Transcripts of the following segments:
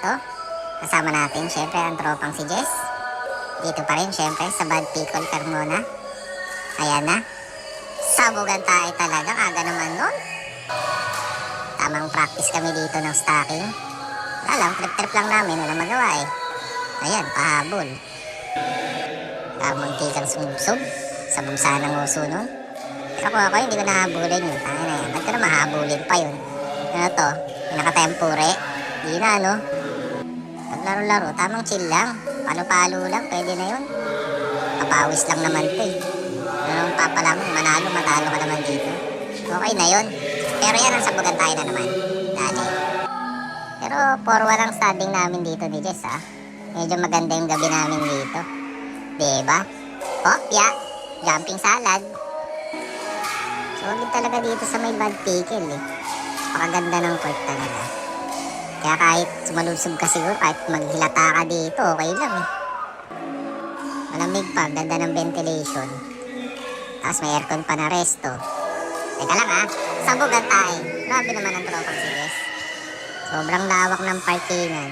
dito. Kasama natin syempre ang tropang si Jess. Dito pa rin syempre sa Bad Pickle Carmona. Ayan na. Sabugan tayo talaga, aga naman nun. Tamang practice kami dito ng stacking. Wala lang, trip-trip lang namin, wala magawa eh. Ayan, pahabol. Munti kang sumubsob. Sabog sana ng uso nun. Pero kung ako, hindi ko nahabulin yun. Tangin na yan. Ba't ko na mahabulin pa yun? Ano to? Yung nakatempure. Di na, ano? Paglaro-laro, tamang chill lang. Palo-palo lang, pwede na yun. Papawis lang naman to eh. Ano papalang, manalo, matalo ka naman dito. Okay na yun. Pero yan ang sabugan tayo na naman. Dali. Pero forward ang standing namin dito ni Jess ah. Medyo maganda yung gabi namin dito. Diba? Popya. Jumping salad. Solid talaga dito sa may Bad Pickle eh. Pakaganda ng court talaga. Kaya kahit sumalubsob ka siguro, kahit maghilata ka dito, okay lang eh. Malamig pa, ganda ng ventilation. Tapos may aircon pa na resto. Teka lang ah, sabugan tayo. Grabe naman ang tropang si Jess. Sobrang lawak ng parkingan.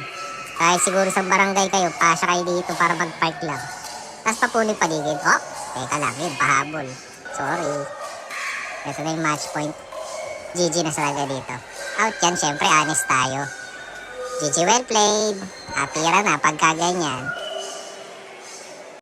Kahit siguro sa barangay kayo, pasya kayo dito para mag-park lang. Tapos papunin paligid. Oh, teka lang, yun, pahabol. Sorry. Ito na yung match point. GG na talaga dito. Out yan, syempre honest tayo. GG, well played. Apira na pagka ganyan.